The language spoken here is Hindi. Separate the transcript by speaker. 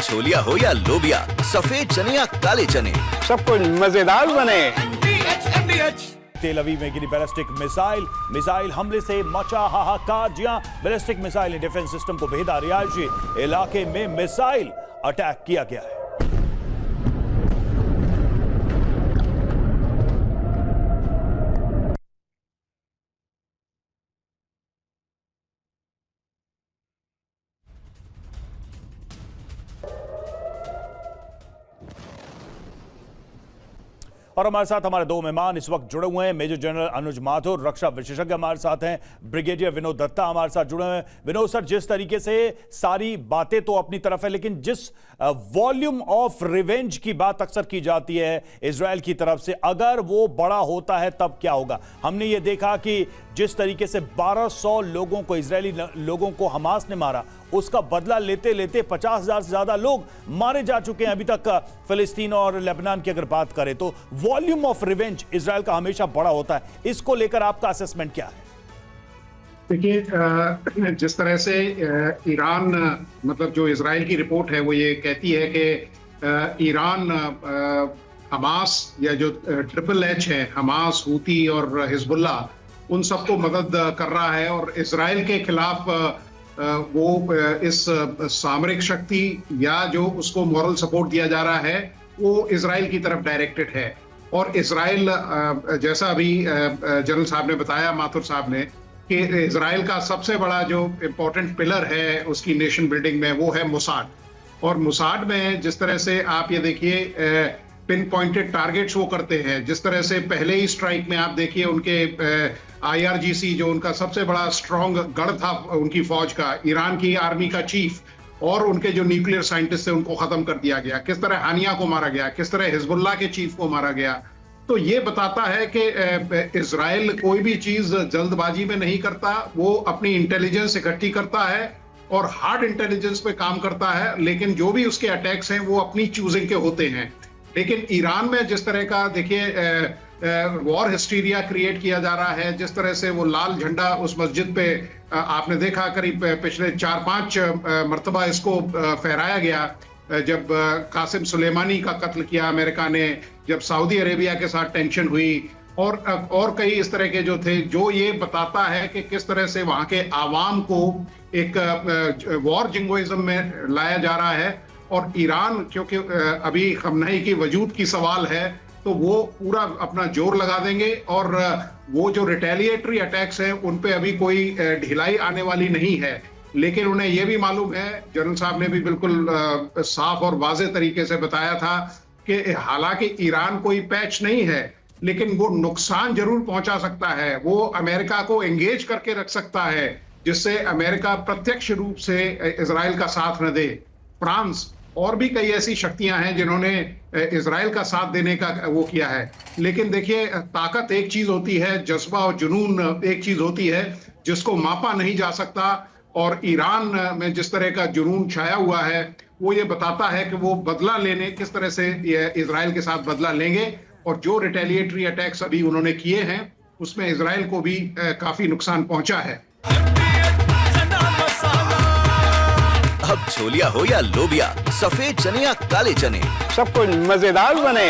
Speaker 1: छोलिया हो या लोबिया, सफेद चने या काले चने,
Speaker 2: सब कुछ मजेदार बने।
Speaker 3: तेल अवीव में गिरी बैलिस्टिक मिसाइल हमले से मचा हाहाकार। जी हां, बैलिस्टिक मिसाइल ने डिफेंस सिस्टम को भेदा। रिहायशी इलाके में मिसाइल अटैक किया गया है। और हमारे साथ हमारे दो मेहमान इस वक्त जुड़े हुए हैं। मेजर जनरल अनुज माथुर, रक्षा विशेषज्ञ हमारे साथ हैं। ब्रिगेडियर विनोद दत्ता हमारे साथ जुड़े हुए हैं। विनोद सर, जिस तरीके से सारी बातें तो अपनी तरफ है, लेकिन जिस वॉल्यूम ऑफ रिवेंज की बात अक्सर की जाती है इजराइल की तरफ से, अगर वो बड़ा होता है तब क्या होगा? हमने ये देखा कि जिस तरीके से 1200 लोगों को, इजरायली लोगों को हमास ने मारा, उसका बदला लेते लेते 50,000 से ज्यादा लोग मारे जा चुके हैं अभी तक। फिलिस्तीन और लेबनान की अगर बात करें तो वॉल्यूम ऑफ रिवेंज इजराइल का हमेशा बड़ा होता है। इसको लेकर आपका असेसमेंट क्या है?
Speaker 4: देखिए, जिस तरह से ईरान, मतलब जो इजराइल की रिपोर्ट है वो ये कहती है कि ईरान हमास या जो ट्रिपल एच है, हमास, हूती और हिजबुल्ला, उन सबको मदद कर रहा है और इजराइल के खिलाफ वो इस सामरिक शक्ति या जो उसको मॉरल सपोर्ट दिया जा रहा है वो इजराइल की तरफ डायरेक्टेड है। और इजराइल, जैसा अभी जनरल साहब ने बताया, माथुर साहब ने, कि इजराइल का सबसे बड़ा जो इम्पोर्टेंट पिलर है उसकी नेशन बिल्डिंग में वो है मोसाद। और मोसाद में जिस तरह से आप ये देखिए पिन पॉइंटेड टारगेट्स वो करते हैं, जिस तरह से पहले ही स्ट्राइक में आप देखिए उनके IRGC, जो उनका सबसे बड़ा स्ट्रॉन्ग गढ़ था उनकी फौज का, ईरान की आर्मी का चीफ और उनके जो न्यूक्लियर साइंटिस्ट थे उनको खत्म कर दिया गया। किस तरह हानिया को मारा गया, किस तरह हिजबुल्लाह के चीफ को मारा गया। तो ये बताता है कि इजराइल कोई भी चीज जल्दबाजी में नहीं करता, वो अपनी इंटेलिजेंस इकट्ठी करता है और हार्ड इंटेलिजेंस पे काम करता है, लेकिन जो भी उसके अटैक्स हैं वो अपनी चूजिंग के होते हैं। लेकिन ईरान में जिस तरह का देखिए वॉर हिस्टीरिया क्रिएट किया जा रहा है, जिस तरह से वो लाल झंडा उस मस्जिद पे आपने देखा, करीब पिछले 4-5 मरतबा इसको फहराया गया। जब कासिम सुलेमानी का कत्ल किया अमेरिका ने, जब सऊदी अरेबिया के साथ टेंशन हुई और कई इस तरह के जो थे, जो ये बताता है कि किस तरह से वहां के आवाम को एक वॉर जिंगोइज्म में लाया जा रहा है। और ईरान, क्योंकि अभी खमनई की वजूद की सवाल है, तो वो पूरा अपना जोर लगा देंगे और वो जो रिटेलिएटरी अटैक्स हैं उन पे अभी कोई ढिलाई आने वाली नहीं है। लेकिन उन्हें यह भी मालूम है, जनरल साहब ने भी बिल्कुल साफ और वाज़ेह तरीके से बताया था कि हालांकि ईरान कोई पैच नहीं है, लेकिन वो नुकसान जरूर पहुंचा सकता है। वो अमेरिका को एंगेज करके रख सकता है, जिससे अमेरिका प्रत्यक्ष रूप से इजराइल का साथ न दे। फ्रांस और भी कई ऐसी शक्तियां हैं जिन्होंने इजराइल का साथ देने का वो किया है। लेकिन देखिए, ताकत एक चीज होती है, जज्बा और जुनून एक चीज होती है जिसको मापा नहीं जा सकता। और ईरान में जिस तरह का जुनून छाया हुआ है वो ये बताता है कि वो बदला लेने, किस तरह से इजराइल के साथ बदला लेंगे। और जो रिटेलिएटरी अटैक्स अभी उन्होंने किए हैं उसमें इजराइल को भी काफी नुकसान पहुंचा है।
Speaker 1: अब छोलिया हो या लोबिया, सफेद चने या काले चने,
Speaker 2: सब कुछ मजेदार बने।